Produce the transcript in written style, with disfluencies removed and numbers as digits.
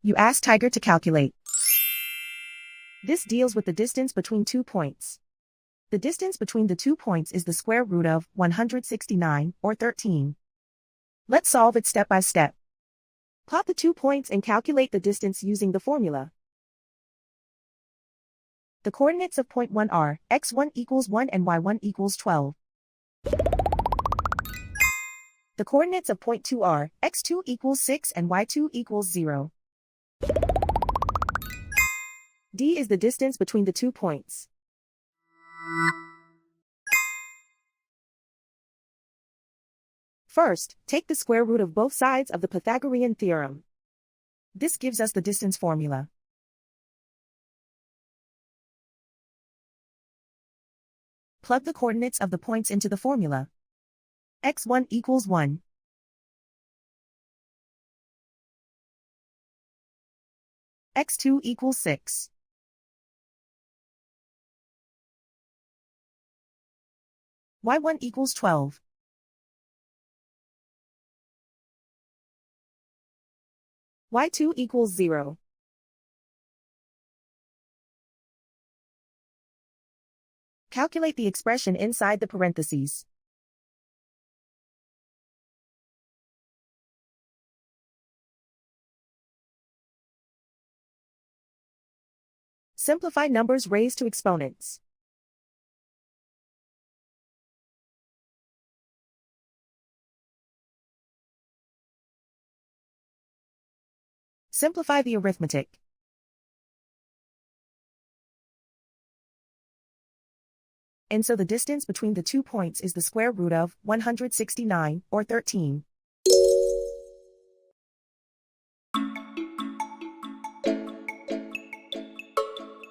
You ask Tiger to calculate. This deals with the distance between 2 points. The distance between the 2 points is the square root of 169, or 13. Let's solve it step by step. Plot the 2 points and calculate the distance using the formula. The coordinates of point 1 are x1 equals 1 and y1 equals 12. The coordinates of point 2 are x2 equals 6 and y2 equals 0. D is the distance between the 2 points. First, take the square root of both sides of the Pythagorean theorem. This gives us the distance formula. Plug the coordinates of the points into the formula. x1 equals 1. x2 equals 6. y1 equals 12. y2 equals 0. Calculate the expression inside the parentheses. Simplify numbers raised to exponents. Simplify the arithmetic. And so the distance between the 2 points is the square root of 169, or 13.